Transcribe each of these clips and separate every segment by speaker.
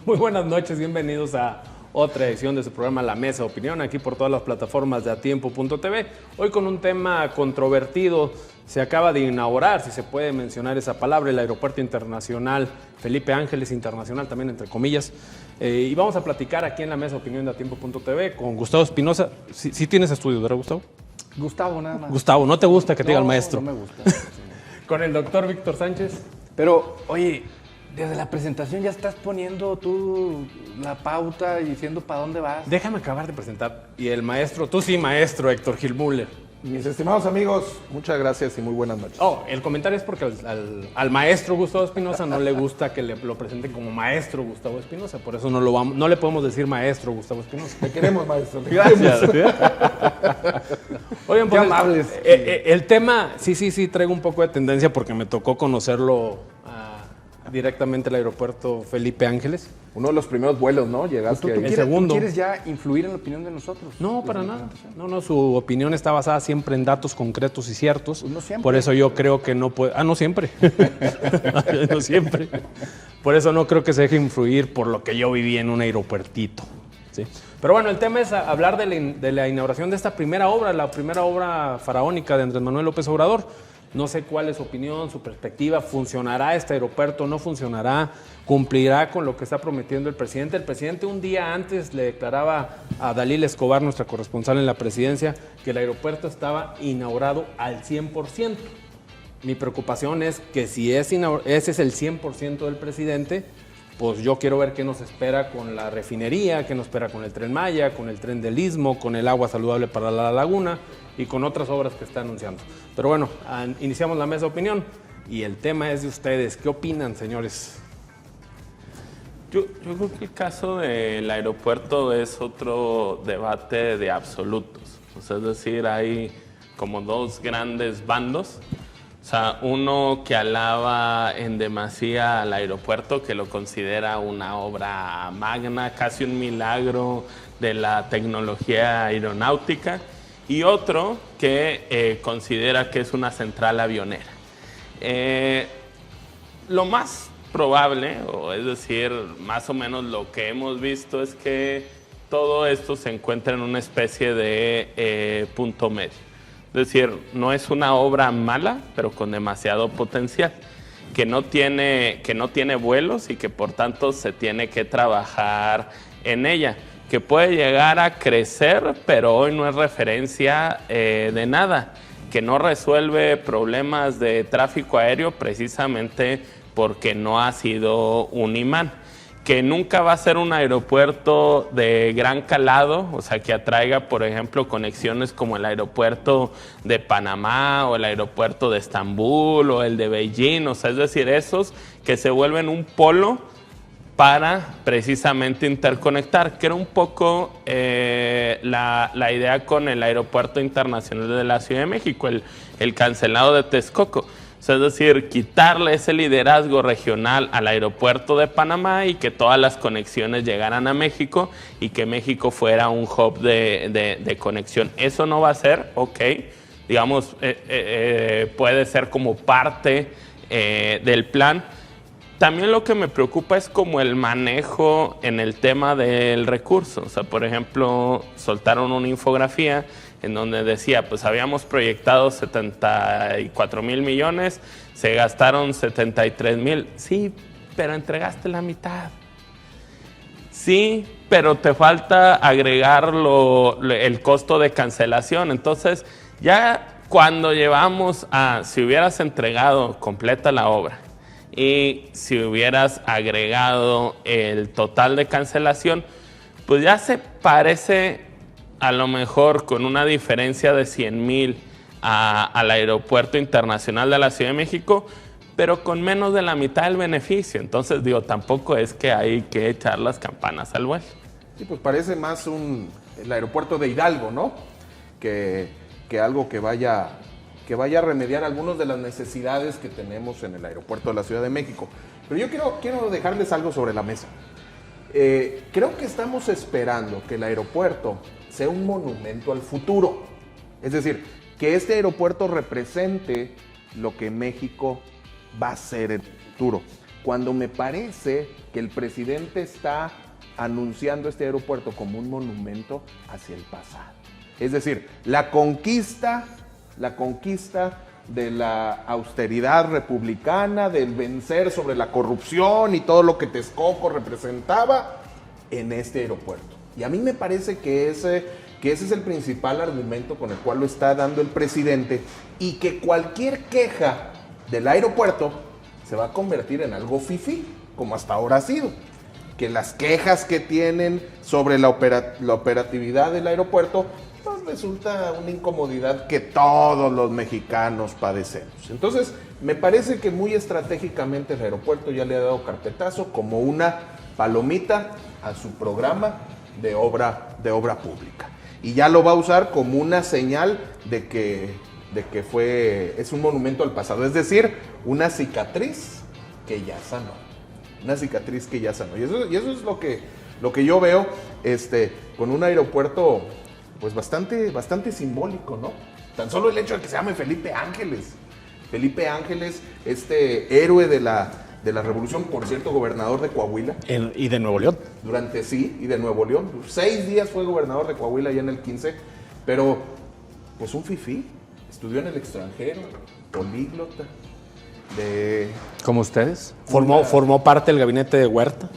Speaker 1: Muy buenas noches, bienvenidos a otra edición de su programa La Mesa de Opinión, aquí por todas las plataformas de atiempo.tv. Hoy con un tema controvertido, se acaba de inaugurar, si se puede mencionar esa palabra, el Aeropuerto Internacional Felipe Ángeles, internacional también entre comillas. Y vamos a platicar aquí en La Mesa de Opinión de atiempo.tv con Gustavo Espinosa. Sí tienes estudios, ¿verdad, Gustavo?
Speaker 2: Gustavo, nada más.
Speaker 1: Gustavo, ¿no te gusta que te diga el maestro?
Speaker 2: No me gusta.
Speaker 1: Con el doctor Víctor Sánchez.
Speaker 2: Pero, oye, desde la presentación ya estás poniendo tú la pauta y diciendo para dónde vas.
Speaker 1: Déjame acabar de presentar. Y el maestro, tú sí, maestro, Héctor Gil Müller.
Speaker 3: Mis estimados amigos, muchas gracias y muy buenas noches.
Speaker 1: Oh, el comentario es porque al maestro Gustavo Espinosa no le gusta que lo presenten como maestro Gustavo Espinosa, por eso no le podemos decir maestro Gustavo Espinosa.
Speaker 3: Te queremos, maestro.
Speaker 1: Gracias. Oigan,
Speaker 2: Qué amables.
Speaker 1: El tema, sí, traigo un poco de tendencia porque me tocó conocerlo directamente al aeropuerto Felipe Ángeles.
Speaker 3: Uno de los primeros vuelos, ¿no? Llegaste ahí.
Speaker 1: El segundo.
Speaker 2: ¿Tú quieres ya influir en la opinión de nosotros?
Speaker 1: No, para nada. No, su opinión está basada siempre en datos concretos y ciertos.
Speaker 2: Pues no siempre.
Speaker 1: Por eso yo creo que no puede... no siempre. No siempre. Por eso no creo que se deje influir por lo que yo viví en un aeropuertito. ¿Sí? Pero bueno, el tema es hablar de la inauguración de esta primera obra, la primera obra faraónica de Andrés Manuel López Obrador. No sé cuál es su opinión, su perspectiva. ¿Funcionará este aeropuerto? ¿No funcionará? ¿Cumplirá con lo que está prometiendo el presidente? El presidente un día antes le declaraba a Dalila Escobar, nuestra corresponsal en la presidencia, que el aeropuerto estaba inaugurado al 100%. Mi preocupación es que si ese es el 100% del presidente, pues yo quiero ver qué nos espera con la refinería, qué nos espera con el Tren Maya, con el Tren del Istmo, con el agua saludable para la laguna y con otras obras que está anunciando. Pero bueno, iniciamos la mesa de opinión y el tema es de ustedes. ¿Qué opinan, señores?
Speaker 4: Yo creo que el caso del aeropuerto es otro debate de absolutos. O sea, es decir, hay como dos grandes bandos. O sea, uno que alaba en demasía al aeropuerto, que lo considera una obra magna, casi un milagro de la tecnología aeronáutica, y otro que considera que es una central avionera. Lo más probable, o es decir, más o menos lo que hemos visto, es que todo esto se encuentra en una especie de punto medio. Es decir, no es una obra mala, pero con demasiado potencial, que no tiene vuelos y que por tanto se tiene que trabajar en ella, que puede llegar a crecer, pero hoy no es referencia de nada, que no resuelve problemas de tráfico aéreo precisamente porque no ha sido un imán, que nunca va a ser un aeropuerto de gran calado, o sea, que atraiga, por ejemplo, conexiones como el aeropuerto de Panamá o el aeropuerto de Estambul o el de Beijing, o sea, es decir, esos que se vuelven un polo para precisamente interconectar, que era un poco la idea con el Aeropuerto Internacional de la Ciudad de México, el cancelado de Texcoco. O sea, es decir, quitarle ese liderazgo regional al aeropuerto de Panamá y que todas las conexiones llegaran a México y que México fuera un hub de conexión. Eso no va a ser, ok, digamos, puede ser como parte del plan. También lo que me preocupa es como el manejo en el tema del recurso. O sea, por ejemplo, soltaron una infografía en donde decía, pues habíamos proyectado 74,000 millones, se gastaron 73,000. Sí, pero entregaste la mitad. Sí, pero te falta agregar el costo de cancelación. Entonces, ya cuando llevamos si hubieras entregado completa la obra y si hubieras agregado el total de cancelación, pues ya se parece a lo mejor con una diferencia de 100,000 al Aeropuerto Internacional de la Ciudad de México, pero con menos de la mitad del beneficio. Entonces, digo, tampoco es que hay que echar las campanas al vuelo.
Speaker 3: Sí, pues parece más el aeropuerto de Hidalgo, ¿no? Que algo que vaya a remediar algunas de las necesidades que tenemos en el aeropuerto de la Ciudad de México. Pero yo quiero dejarles algo sobre la mesa. Creo que estamos esperando que el aeropuerto sea un monumento al futuro. Es decir, que este aeropuerto represente lo que México va a ser en el futuro. cuando me parece que el presidente está anunciando este aeropuerto como un monumento hacia el pasado. Es decir, la conquista de la austeridad republicana, del vencer sobre la corrupción y todo lo que Texcoco representaba en este aeropuerto. Y a mí me parece que ese es el principal argumento con el cual lo está dando el presidente, y que cualquier queja del aeropuerto se va a convertir en algo fifí, como hasta ahora ha sido. Que las quejas que tienen sobre la operatividad del aeropuerto, pues resulta una incomodidad que todos los mexicanos padecemos. Entonces, me parece que muy estratégicamente el aeropuerto ya le ha dado carpetazo como una palomita a su programa de obra pública. Y ya lo va a usar como una señal de que es un monumento al pasado, es decir, una cicatriz que ya sanó. Una cicatriz que ya sanó. Y eso es lo que yo veo con un aeropuerto pues bastante simbólico, ¿no? Tan solo el hecho de que se llame Felipe Ángeles. Felipe Ángeles, héroe de la revolución, por cierto, gobernador de Coahuila.
Speaker 1: Y de Nuevo León.
Speaker 3: Y de Nuevo León. 6 días fue gobernador de Coahuila ya en el 15, pero pues un fifí. Estudió en el extranjero, políglota.
Speaker 2: ¿Como ustedes?
Speaker 1: Formó parte del gabinete de Huerta.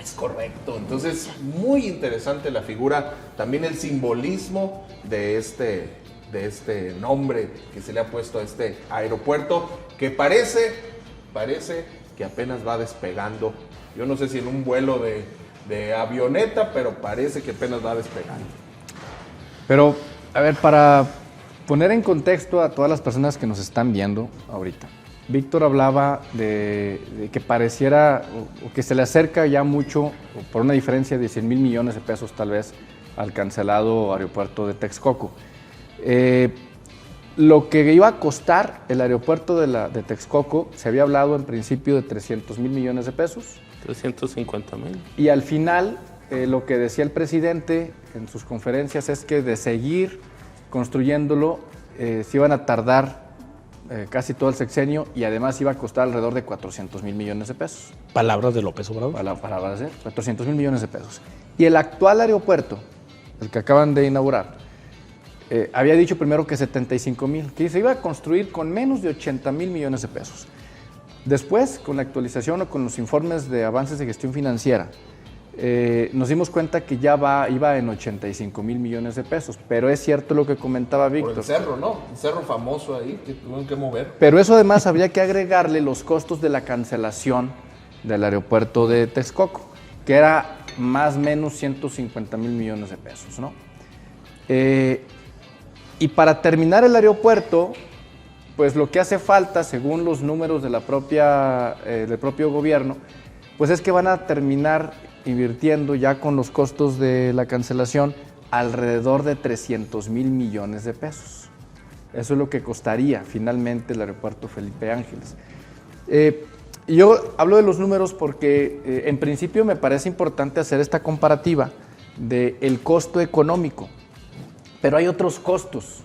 Speaker 3: Es correcto. Entonces, muy interesante la figura, también el simbolismo de este nombre que se le ha puesto a este aeropuerto, que parece que apenas va despegando. Yo no sé si en un vuelo de avioneta, pero parece que apenas va despegando.
Speaker 2: Pero, a ver, para poner en contexto a todas las personas que nos están viendo ahorita, Víctor hablaba de que pareciera o que se le acerca ya mucho, por una diferencia de 100 mil millones de pesos tal vez, al cancelado aeropuerto de Texcoco. Lo que iba a costar el aeropuerto de Texcoco, se había hablado en principio de 300 mil millones de pesos.
Speaker 4: 350 mil.
Speaker 2: Y al final, lo que decía el presidente en sus conferencias es que de seguir construyéndolo, se iban a tardar casi todo el sexenio, y además iba a costar alrededor de 400 mil millones de pesos.
Speaker 1: Palabras de López Obrador.
Speaker 2: Palabras de 400 mil millones de pesos. Y el actual aeropuerto, el que acaban de inaugurar, había dicho primero que 75 mil, que se iba a construir con menos de 80 mil millones de pesos. Después, con la actualización o con los informes de avances de gestión financiera, nos dimos cuenta que ya iba en 85 mil millones de pesos, pero es cierto lo que comentaba Víctor.
Speaker 3: Por el cerro, ¿no? El cerro famoso ahí, que tuvieron que mover.
Speaker 2: Pero eso además habría que agregarle los costos de la cancelación del aeropuerto de Texcoco, que era más o menos 150 mil millones de pesos, ¿no? Y para terminar el aeropuerto, pues lo que hace falta, según los números de del propio gobierno, pues es que van a terminar invirtiendo ya con los costos de la cancelación alrededor de 300 mil millones de pesos. Eso es lo que costaría finalmente el aeropuerto Felipe Ángeles. Yo hablo de los números porque en principio me parece importante hacer esta comparativa del costo económico, pero hay otros costos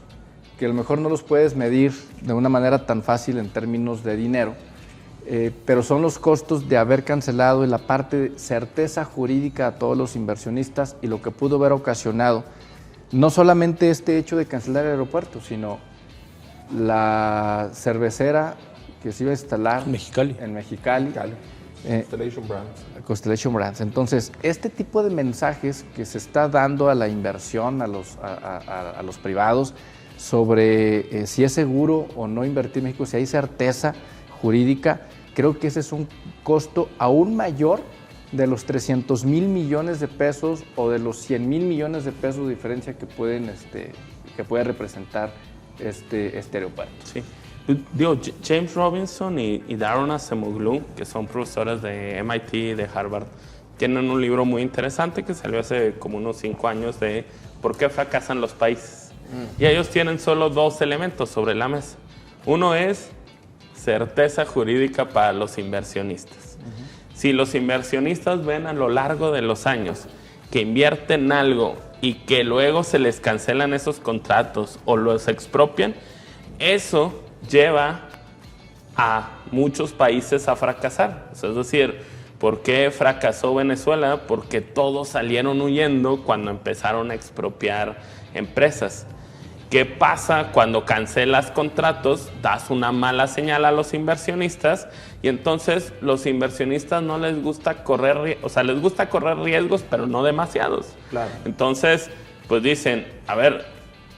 Speaker 2: que a lo mejor no los puedes medir de una manera tan fácil en términos de dinero, pero son los costos de haber cancelado en la parte de certeza jurídica a todos los inversionistas y lo que pudo haber ocasionado no solamente este hecho de cancelar el aeropuerto, sino la cervecera que se iba a instalar en Mexicali. Constellation Brands. Entonces, este tipo de mensajes que se está dando a la inversión, a los privados, sobre si es seguro o no invertir en México, si hay certeza jurídica, creo que ese es un costo aún mayor de los 300 mil millones de pesos o de los 100 mil millones de pesos de diferencia que puede representar este aeropuerto.
Speaker 4: Sí. Digo, James Robinson y Daron Acemoglu, que son profesores de MIT y de Harvard, tienen un libro muy interesante que salió hace como unos 5 años de ¿por qué fracasan los países? Y ellos tienen solo 2 elementos sobre la mesa. Uno es certeza jurídica para los inversionistas. Si los inversionistas ven a lo largo de los años que invierten algo y que luego se les cancelan esos contratos o los expropian, eso lleva a muchos países a fracasar. O sea, es decir, ¿por qué fracasó Venezuela? Porque todos salieron huyendo cuando empezaron a expropiar empresas. ¿Qué pasa cuando cancelas contratos? Das una mala señal a los inversionistas y entonces los inversionistas no les gusta correr, o sea, les gusta correr riesgos, pero no demasiados.
Speaker 2: Claro.
Speaker 4: Entonces, pues dicen, a ver,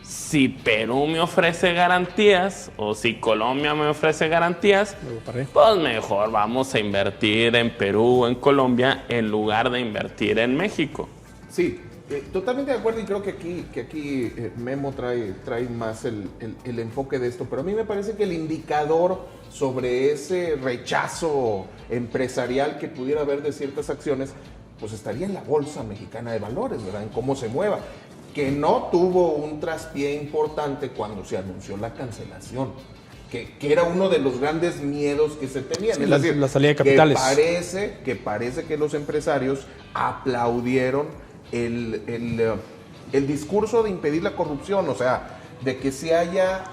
Speaker 4: si Perú me ofrece garantías o si Colombia me ofrece garantías, pues mejor vamos a invertir en Perú o en Colombia en lugar de invertir en México.
Speaker 3: Sí, totalmente de acuerdo y creo que aquí Memo trae más el enfoque de esto, pero a mí me parece que el indicador sobre ese rechazo empresarial que pudiera haber de ciertas acciones, pues estaría en la Bolsa Mexicana de Valores, ¿verdad? En cómo se mueva, que no tuvo un traspié importante cuando se anunció la cancelación, que era uno de los grandes miedos que se tenían.
Speaker 1: Sí,
Speaker 3: es decir,
Speaker 1: la salida de capitales.
Speaker 3: Que parece que los empresarios aplaudieron el discurso de impedir la corrupción, o sea, de que se haya,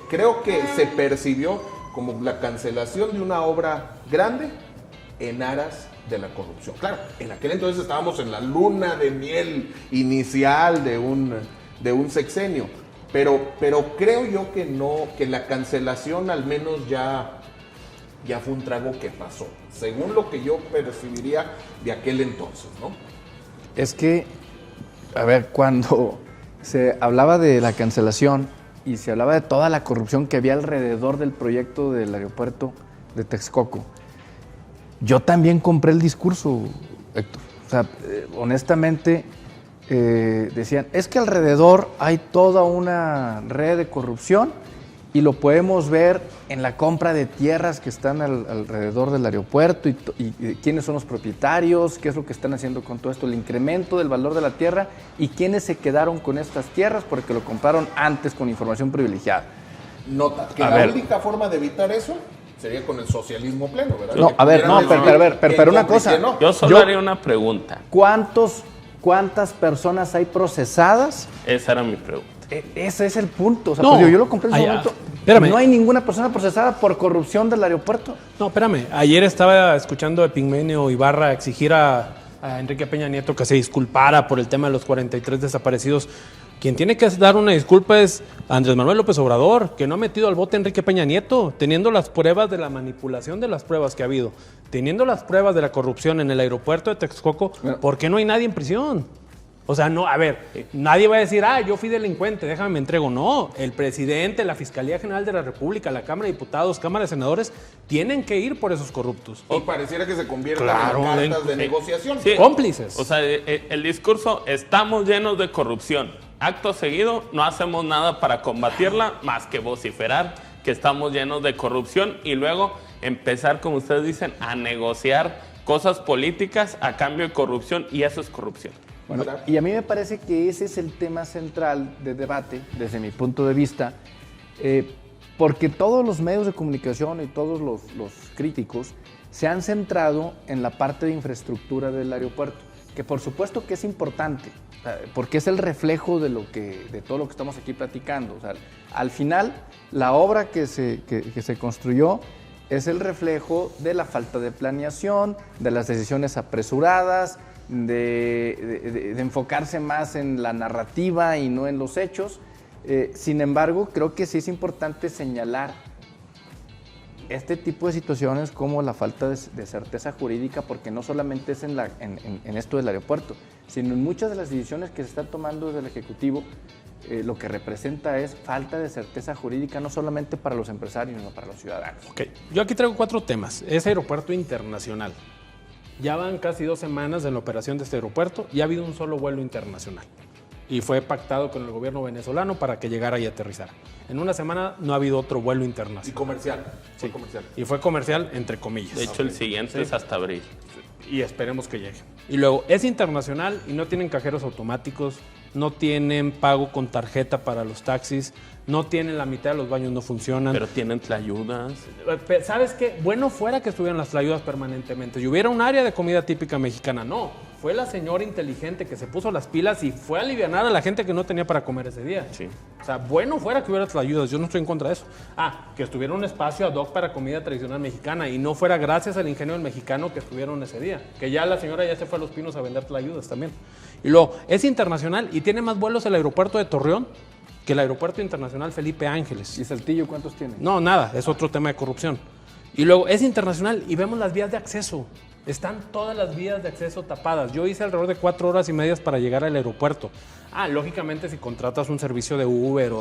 Speaker 3: creo que se percibió como la cancelación de una obra grande en aras de la corrupción. Claro, en aquel entonces estábamos en la luna de miel inicial de un sexenio, pero creo yo que no, que la cancelación al menos ya fue un trago que pasó, según lo que yo percibiría de aquel entonces, ¿no?
Speaker 2: Es que, a ver, cuando se hablaba de la cancelación y se hablaba de toda la corrupción que había alrededor del proyecto del aeropuerto de Texcoco, yo también compré el discurso, Héctor. O sea, honestamente, decían, es que alrededor hay toda una red de corrupción y lo podemos ver en la compra de tierras que están alrededor del aeropuerto y quiénes son los propietarios, qué es lo que están haciendo con todo esto, el incremento del valor de la tierra y quiénes se quedaron con estas tierras porque lo compraron antes con información privilegiada.
Speaker 3: Nota que única forma de evitar eso sería con el socialismo pleno, ¿verdad?
Speaker 2: No, a ver, no, pero una cosa.
Speaker 3: No.
Speaker 4: Yo solo haría una pregunta.
Speaker 2: ¿Cuántas personas hay procesadas?
Speaker 4: Esa era mi pregunta.
Speaker 2: Ese es el punto. O sea,
Speaker 1: No,
Speaker 2: pues yo lo compré en ese momento.
Speaker 1: espérame.
Speaker 2: No hay ninguna persona procesada por corrupción del aeropuerto.
Speaker 1: No, espérame. Ayer estaba escuchando a Epigmenio Ibarra exigir a Enrique Peña Nieto que se disculpara por el tema de los 43 desaparecidos. Quien tiene que dar una disculpa es Andrés Manuel López Obrador, que no ha metido al bote a Enrique Peña Nieto, teniendo las pruebas de la manipulación de las pruebas que ha habido, teniendo las pruebas de la corrupción en el aeropuerto de Texcoco. ¿Por qué no hay nadie en prisión? O sea, no, a ver, nadie va a decir, yo fui delincuente, déjame me entrego. No, el presidente, la Fiscalía General de la República, la Cámara de Diputados, Cámara de Senadores, tienen que ir por esos corruptos.
Speaker 3: Y pareciera que se conviertan
Speaker 1: Claro,
Speaker 3: en cartas de negociación.
Speaker 4: Sí.
Speaker 1: Cómplices.
Speaker 4: O sea, el discurso, estamos llenos de corrupción. Acto seguido, no hacemos nada para combatirla más que vociferar que estamos llenos de corrupción y luego empezar, como ustedes dicen, a negociar cosas políticas a cambio de corrupción, y eso es corrupción.
Speaker 2: Bueno, y a mí me parece que ese es el tema central de debate, desde mi punto de vista, porque todos los medios de comunicación y todos los críticos se han centrado en la parte de infraestructura del aeropuerto, que por supuesto que es importante, porque es el reflejo de todo lo que estamos aquí platicando. O sea, al final, la obra que se construyó es el reflejo de la falta de planeación, de las decisiones apresuradas, de enfocarse más en la narrativa y no en los hechos. Sin embargo, creo que sí es importante señalar este tipo de situaciones como la falta de certeza jurídica, porque no solamente es en esto del aeropuerto, sino en muchas de las decisiones que se están tomando desde el Ejecutivo. Lo que representa es falta de certeza jurídica, no solamente para los empresarios, sino para los ciudadanos.
Speaker 1: Okay. Yo aquí traigo 4 temas. Es aeropuerto internacional. Ya van casi 2 semanas en la operación de este aeropuerto y ha habido un solo vuelo internacional. Y fue pactado con el gobierno venezolano para que llegara y aterrizara. En una semana no ha habido otro vuelo internacional.
Speaker 3: Y comercial.
Speaker 1: Sí,
Speaker 3: comercial.
Speaker 1: Y fue comercial, entre comillas.
Speaker 4: De hecho, el siguiente es hasta abril.
Speaker 1: Y esperemos que llegue. Y luego, es internacional y no tienen cajeros automáticos, no tienen pago con tarjeta para los taxis, no tienen, la mitad de los baños no funcionan.
Speaker 4: Pero tienen tlayudas.
Speaker 1: ¿Sabes qué? Bueno fuera que estuvieran las tlayudas permanentemente y hubiera un área de comida típica mexicana. No, fue la señora inteligente que se puso las pilas y fue a alivianar a la gente que no tenía para comer ese día.
Speaker 4: Sí.
Speaker 1: O sea, bueno fuera que hubiera ayudas, yo no estoy en contra de eso. Que estuviera un espacio ad hoc para comida tradicional mexicana y no fuera gracias al ingenio del mexicano que estuvieron ese día. Que ya la señora ya se fue a Los Pinos a vender ayudas también. Y luego, es internacional y tiene más vuelos el aeropuerto de Torreón que el aeropuerto internacional Felipe Ángeles.
Speaker 2: ¿Y Saltillo cuántos tiene?
Speaker 1: No, nada, es otro tema de corrupción. Y luego, es internacional y vemos las vías de acceso. Están todas las vías de acceso tapadas. Yo hice alrededor de 4 horas y media para llegar al aeropuerto. Lógicamente, si contratas un servicio de Uber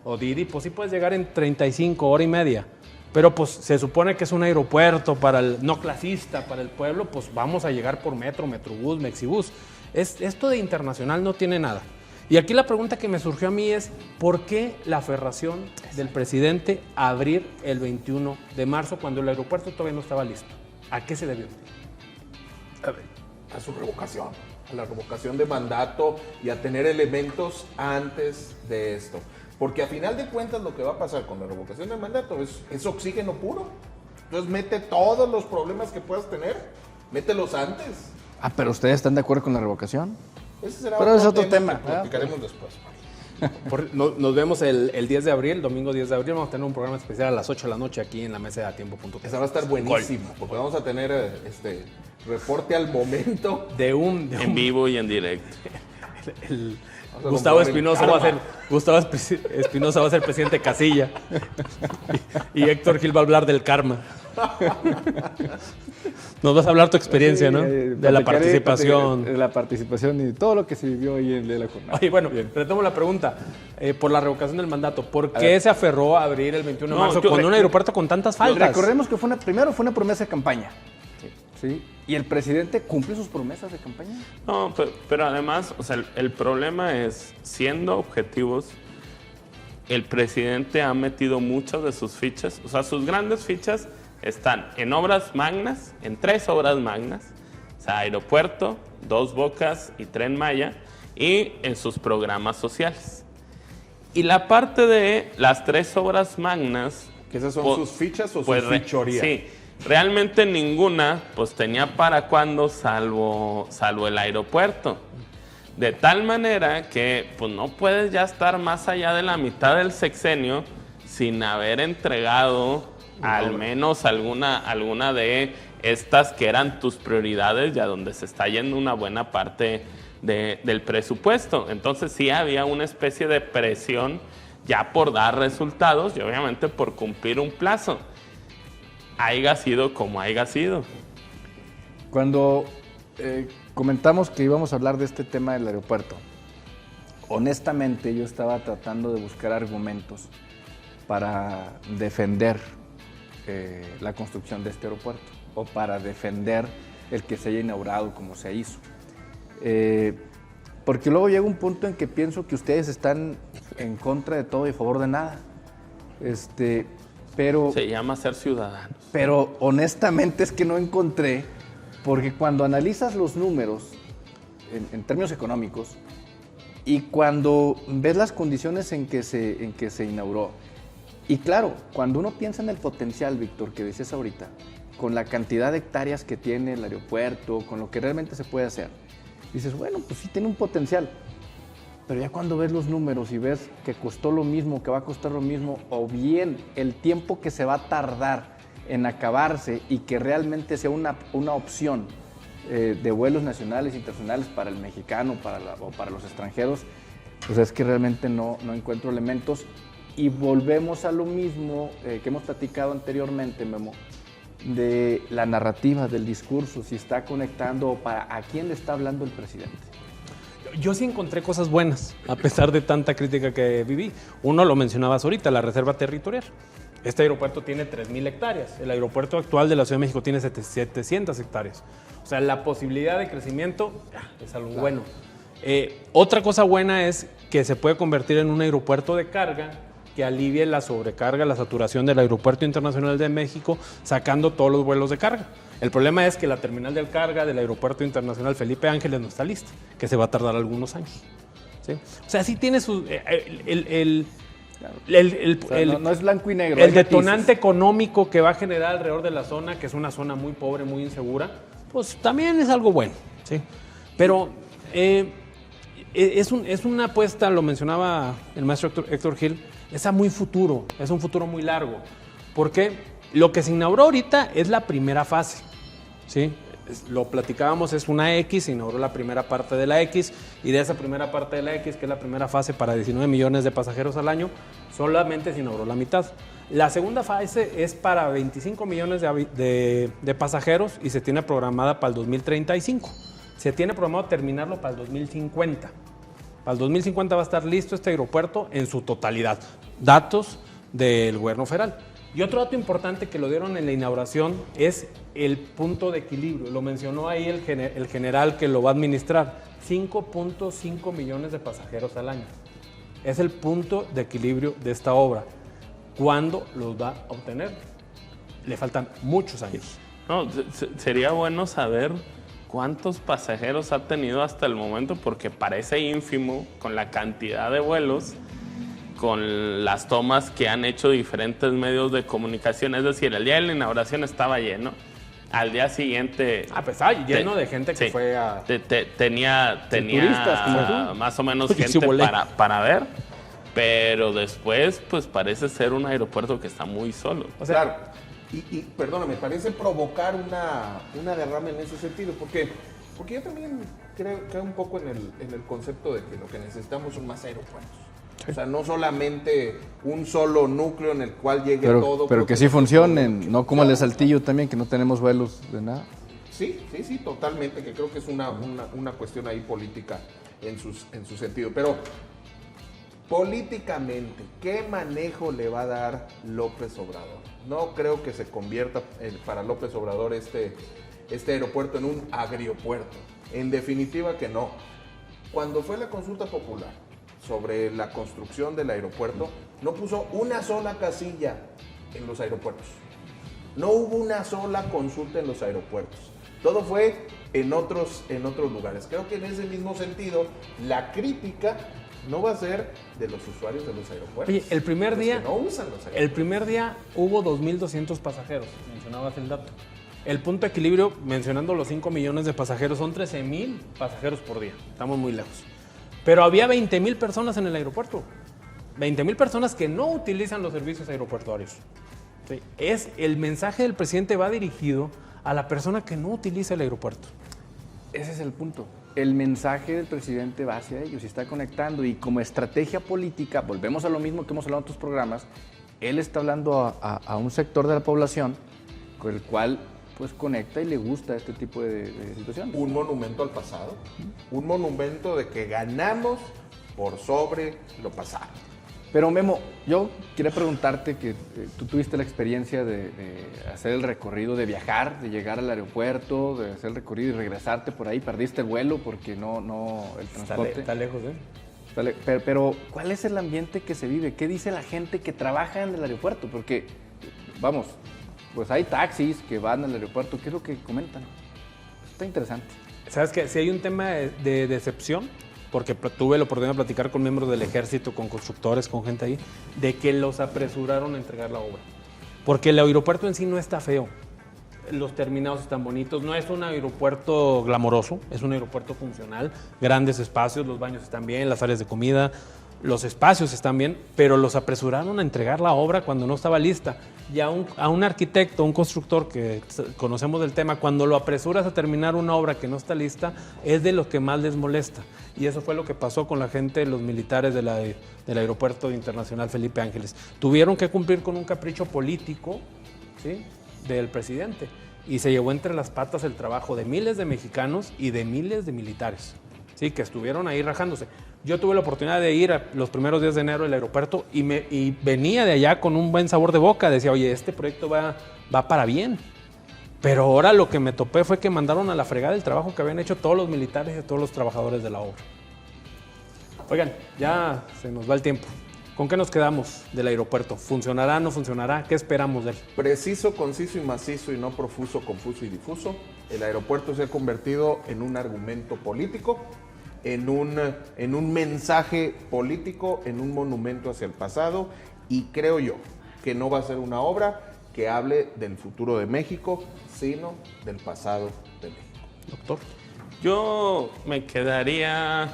Speaker 1: o Didi, pues sí puedes llegar en 35, hora y media. Pero pues se supone que es un aeropuerto para el no clasista, para el pueblo, pues vamos a llegar por metro, Metrobús, Mexibús. Esto de internacional no tiene nada. Y aquí la pregunta que me surgió a mí es, ¿por qué la aferración del presidente a abrir el 21 de marzo cuando el aeropuerto todavía no estaba listo? ¿A qué se debió?
Speaker 3: A su revocación, a la revocación de mandato y a tener elementos antes de esto. Porque a final de cuentas lo que va a pasar con la revocación de mandato es oxígeno puro. Entonces mete todos los problemas que puedas tener, mételos antes.
Speaker 2: Pero ¿ustedes están de acuerdo con la revocación?
Speaker 3: Ese será
Speaker 2: Pero es otro tema.
Speaker 3: que platicaremos después.
Speaker 1: Nos vemos el 10 de abril, domingo 10 de abril. Vamos a tener un programa especial a las 8 de la noche aquí en la mesa de atiempo.com.
Speaker 3: Esa va a estar buenísima, porque vamos a tener reporte al momento.
Speaker 4: En vivo y en directo.
Speaker 1: Gustavo Espinosa va a ser presidente de Casilla y Héctor Gil va a hablar del karma. Nos vas a hablar tu experiencia, ¿no? De la participación.
Speaker 2: De la participación y todo lo que se vivió hoy en la jornada.
Speaker 1: Oye, bueno, retomo la pregunta. Por la revocación del mandato, ¿por qué se aferró a abrir el 21 de marzo con un aeropuerto con tantas faltas?
Speaker 2: Recordemos que primero fue una promesa de campaña. ¿Sí? ¿Y el presidente cumple sus promesas de campaña?
Speaker 4: No, pero además, o sea, el problema es, siendo objetivos, el presidente ha metido muchas de sus fichas, o sea, sus grandes fichas están en obras magnas, en 3 obras magnas, o sea, aeropuerto, Dos Bocas y Tren Maya, y en sus programas sociales. Y la parte de las 3 obras magnas...
Speaker 3: ¿Que esas son sus fichas o
Speaker 4: pues,
Speaker 3: su fichoría?
Speaker 4: Sí, realmente ninguna pues tenía para cuándo salvo el aeropuerto. De tal manera que pues no puedes ya estar más allá de la mitad del sexenio sin haber entregado al menos alguna de estas que eran tus prioridades y a donde se está yendo una buena parte del presupuesto. Entonces sí había una especie de presión ya por dar resultados y obviamente por cumplir un plazo. Haiga sido como haiga sido.
Speaker 2: Cuando comentamos que íbamos a hablar de este tema del aeropuerto, honestamente yo estaba tratando de buscar argumentos para defender la construcción de este aeropuerto o para defender el que se haya inaugurado como se hizo. Porque luego llega un punto en que pienso que ustedes están en contra de todo y a favor de nada. Pero
Speaker 4: se llama ser ciudadanos.
Speaker 2: Pero honestamente es que no encontré, porque cuando analizas los números en términos económicos y cuando ves las condiciones en que se inauguró, y claro, cuando uno piensa en el potencial, Víctor, que decías ahorita, con la cantidad de hectáreas que tiene el aeropuerto, con lo que realmente se puede hacer, dices, bueno, pues sí tiene un potencial. Pero ya cuando ves los números y ves que costó lo mismo, que va a costar lo mismo, o bien el tiempo que se va a tardar en acabarse y que realmente sea una opción de vuelos nacionales e internacionales para el mexicano o para los extranjeros, pues es que realmente no encuentro elementos. Y volvemos a lo mismo que hemos platicado anteriormente, Memo, de la narrativa, del discurso, si está conectando o a quién le está hablando el presidente.
Speaker 1: Yo sí encontré cosas buenas, a pesar de tanta crítica que viví. Uno lo mencionabas ahorita, la reserva territorial. Este aeropuerto tiene 3,000 hectáreas. El aeropuerto actual de la Ciudad de México tiene 700 hectáreas. O sea, la posibilidad de crecimiento es algo bueno. Otra cosa buena es que se puede convertir en un aeropuerto de carga que alivie la sobrecarga, la saturación del Aeropuerto Internacional de México, sacando todos los vuelos de carga. El problema es que la terminal de carga del Aeropuerto Internacional Felipe Ángeles no está lista, que se va a tardar algunos años. ¿Sí? O sea, sí tiene su...
Speaker 2: no es blanco y negro.
Speaker 1: El detonante económico que va a generar alrededor de la zona, que es una zona muy pobre, muy insegura, pues también es algo bueno. ¿Sí? Pero es una apuesta, lo mencionaba el maestro Héctor Gil, es a muy futuro, es un futuro muy largo. Porque lo que se inauguró ahorita es la primera fase, ¿sí? Lo platicábamos, es una X, se inauguró la primera parte de la X, y de esa primera parte de la X, que es la primera fase para 19 millones de pasajeros al año, solamente se inauguró la mitad. La segunda fase es para 25 millones de pasajeros y se tiene programada para el 2035. Se tiene programado terminarlo para el 2050. Para el 2050 va a estar listo este aeropuerto en su totalidad. Datos del gobierno federal. Y otro dato importante que lo dieron en la inauguración es el punto de equilibrio. Lo mencionó ahí el general que lo va a administrar. 5.5 millones de pasajeros al año. Es el punto de equilibrio de esta obra. ¿Cuándo los va a obtener? Le faltan muchos años.
Speaker 4: No, sería bueno saber cuántos pasajeros ha tenido hasta el momento, porque parece ínfimo con la cantidad de vuelos, con las tomas que han hecho diferentes medios de comunicación. Es decir, el día de la inauguración estaba lleno. Al día siguiente...
Speaker 1: pues estaba lleno de gente que fue a...
Speaker 4: Tenía
Speaker 2: turistas,
Speaker 4: más o menos gente para ver, pero después pues parece ser un aeropuerto que está muy solo.
Speaker 3: O sea, claro, y perdóname, parece provocar una derrama en ese sentido, porque yo también creo un poco en el concepto de que lo que necesitamos son más aeropuertos. O sea, no solamente un solo núcleo en el cual llegue todo.
Speaker 2: Pero que sí funcionen, no como el de Saltillo también, que no tenemos vuelos de nada.
Speaker 3: Sí, totalmente, que creo que es una cuestión ahí política en su sentido. Pero políticamente, ¿qué manejo le va a dar López Obrador? No creo que se convierta para López Obrador este aeropuerto en un agriopuerto. En definitiva que no. Cuando fue la consulta popular sobre la construcción del aeropuerto, no puso una sola casilla en los aeropuertos. No hubo una sola consulta en los aeropuertos. Todo fue en otros lugares. Creo que en ese mismo sentido, la crítica no va a ser de los usuarios de los aeropuertos.
Speaker 1: Oye, el primer día,
Speaker 3: que no usan los aeropuertos.
Speaker 1: El primer día hubo 2.200 pasajeros, mencionabas el dato. El punto de equilibrio, mencionando los 5 millones de pasajeros, son 13,000 pasajeros por día. Estamos muy lejos. Pero había 20,000 personas en el aeropuerto. 20,000 personas que no utilizan los servicios aeroportuarios. Sí. El mensaje del presidente va dirigido a la persona que no utiliza el aeropuerto.
Speaker 2: Ese es el punto. El mensaje del presidente va hacia ellos y está conectando. Y como estrategia política, volvemos a lo mismo que hemos hablado en otros programas, él está hablando a un sector de la población con el cual pues conecta y le gusta este tipo de situaciones.
Speaker 3: Un monumento al pasado, un monumento de que ganamos por sobre lo pasado.
Speaker 2: Pero Memo, yo quería preguntarte que tú tuviste la experiencia de hacer el recorrido, de viajar, de llegar al aeropuerto, de hacer el recorrido y regresarte por ahí, perdiste el vuelo porque no el transporte.
Speaker 1: Está lejos,
Speaker 2: Pero ¿cuál es el ambiente que se vive? ¿Qué dice la gente que trabaja en el aeropuerto? Porque, vamos, pues hay taxis que van al aeropuerto. ¿Qué es lo que comentan? Está interesante.
Speaker 1: ¿Sabes qué? Si hay un tema de decepción, porque tuve la oportunidad de platicar con miembros del ejército, con constructores, con gente ahí, de que los apresuraron a entregar la obra. Porque el aeropuerto en sí no está feo. Los terminados están bonitos. No es un aeropuerto glamoroso, es un aeropuerto funcional. Grandes espacios, los baños están bien, las áreas de comida, los espacios están bien, pero los apresuraron a entregar la obra cuando no estaba lista. Y a un arquitecto, un constructor que conocemos del tema, cuando lo apresuras a terminar una obra que no está lista, es de lo que más les molesta. Y eso fue lo que pasó con la gente, los militares del Aeropuerto Internacional Felipe Ángeles. Tuvieron que cumplir con un capricho político, ¿sí?, del presidente. Y se llevó entre las patas el trabajo de miles de mexicanos y de miles de militares, ¿sí?, que estuvieron ahí rajándose. Yo tuve la oportunidad de ir a los primeros días de enero al aeropuerto y venía de allá con un buen sabor de boca. Decía, oye, este proyecto va para bien. Pero ahora lo que me topé fue que mandaron a la fregada el trabajo que habían hecho todos los militares y todos los trabajadores de la obra. Oigan, ya se nos va el tiempo. ¿Con qué nos quedamos del aeropuerto? ¿Funcionará, no funcionará? ¿Qué esperamos de él?
Speaker 3: Preciso, conciso y macizo y no profuso, confuso y difuso. El aeropuerto se ha convertido en un argumento político, en un mensaje político, en un monumento hacia el pasado, y creo yo que no va a ser una obra que hable del futuro de México, sino del pasado de México.
Speaker 1: Doctor.
Speaker 4: Yo me quedaría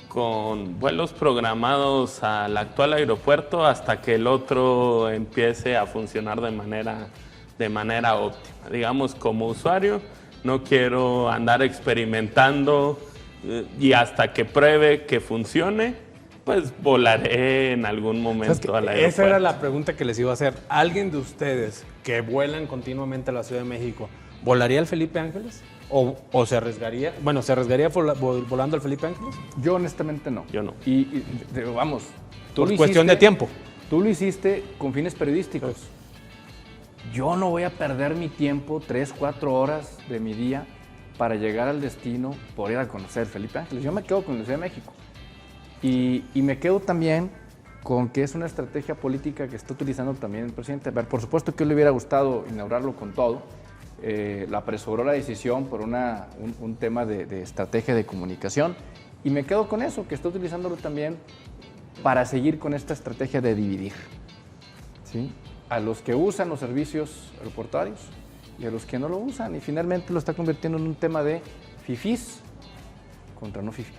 Speaker 4: con vuelos programados al actual aeropuerto hasta que el otro empiece a funcionar de manera óptima. Digamos, como usuario, no quiero andar experimentando y hasta que pruebe que funcione, pues volaré en algún momento al aeropuerto.
Speaker 1: Esa era la pregunta que les iba a hacer. ¿Alguien de ustedes que vuelan continuamente a la Ciudad de México, volaría al Felipe Ángeles? ¿O se arriesgaría? Bueno, ¿se arriesgaría volando al Felipe Ángeles?
Speaker 2: Yo honestamente no.
Speaker 4: Yo no.
Speaker 2: Y vamos, tú
Speaker 1: Por
Speaker 2: lo
Speaker 1: cuestión
Speaker 2: hiciste-
Speaker 1: de tiempo.
Speaker 2: Tú lo hiciste con fines periodísticos. Yo no voy a perder mi tiempo, 3, 4 horas de mi día para llegar al destino por ir a conocer Felipe Ángeles. Yo me quedo con la Ciudad de México. Y me quedo también con que es una estrategia política que está utilizando también el presidente. A ver, por supuesto que le hubiera gustado inaugurarlo con todo. La apresuró la decisión por un tema de estrategia de comunicación. Y me quedo con eso, que está utilizándolo también para seguir con esta estrategia de dividir, ¿sí? A los que usan los servicios aeroportuarios y a los que no lo usan. Y finalmente lo está convirtiendo en un tema de fifís contra no fifís.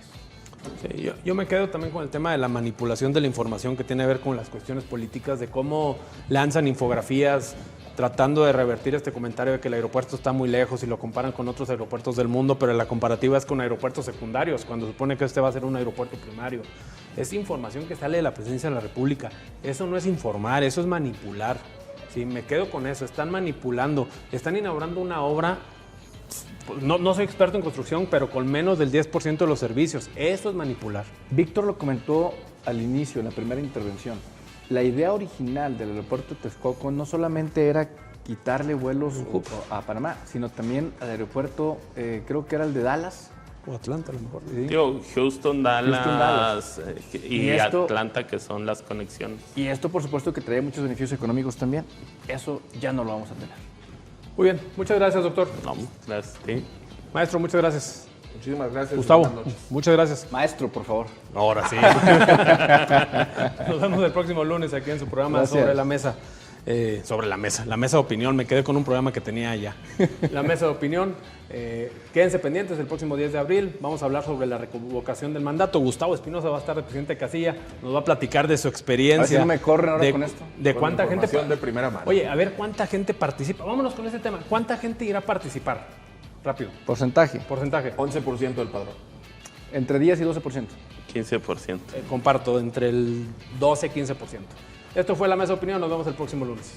Speaker 1: Sí, yo me quedo también con el tema de la manipulación de la información que tiene que ver con las cuestiones políticas, de cómo lanzan infografías tratando de revertir este comentario de que el aeropuerto está muy lejos y lo comparan con otros aeropuertos del mundo, pero la comparativa es con aeropuertos secundarios, cuando supone que este va a ser un aeropuerto primario. Es información que sale de la Presidencia de la República. Eso no es informar, eso es manipular. Sí, me quedo con eso. Están manipulando, están inaugurando una obra. No soy experto en construcción, pero con menos del 10% de los servicios. Eso es manipular.
Speaker 2: Víctor lo comentó al inicio, en la primera intervención. La idea original del aeropuerto de Texcoco no solamente era quitarle vuelos a Panamá, sino también al aeropuerto, creo que era el de Dallas.
Speaker 1: O Atlanta, a lo mejor.
Speaker 2: ¿sí?
Speaker 4: Digo, Houston,
Speaker 2: Dallas.
Speaker 4: y
Speaker 2: esto-
Speaker 4: Atlanta, que son las conexiones.
Speaker 2: Y esto, por supuesto, que trae muchos beneficios económicos también. Eso ya no lo vamos a tener.
Speaker 1: Muy bien, muchas gracias, doctor.
Speaker 4: No, gracias a ti.
Speaker 1: Maestro, muchas gracias.
Speaker 3: Muchísimas gracias.
Speaker 1: Gustavo,
Speaker 3: Buenas noches.
Speaker 1: muchas gracias.
Speaker 2: Maestro, por favor.
Speaker 1: Ahora sí. Nos vemos el próximo lunes aquí en su programa
Speaker 2: Gracias.
Speaker 1: Sobre la Mesa. La mesa de opinión. Me quedé con un programa que tenía ya. La mesa de opinión. Quédense pendientes el próximo 10 de abril. Vamos a hablar sobre la revocación del mandato. Gustavo Espinosa va a estar de presidente de Casilla. Nos va a platicar de su experiencia.
Speaker 2: A ver si no me corren ahora
Speaker 1: de,
Speaker 2: con esto.
Speaker 1: De
Speaker 3: Con
Speaker 1: cuánta gente.
Speaker 3: información de primera mano.
Speaker 1: Oye, a ver cuánta gente participa. Vámonos con ese tema. ¿Cuánta gente irá a participar? Rápido.
Speaker 2: Porcentaje,
Speaker 1: Porcentaje.
Speaker 3: 11% del padrón.
Speaker 2: entre 10 y 12%.
Speaker 4: 15%.
Speaker 1: Comparto entre el 12 y 15%. Esto fue La Mesa de Opinión. Nos vemos el próximo lunes.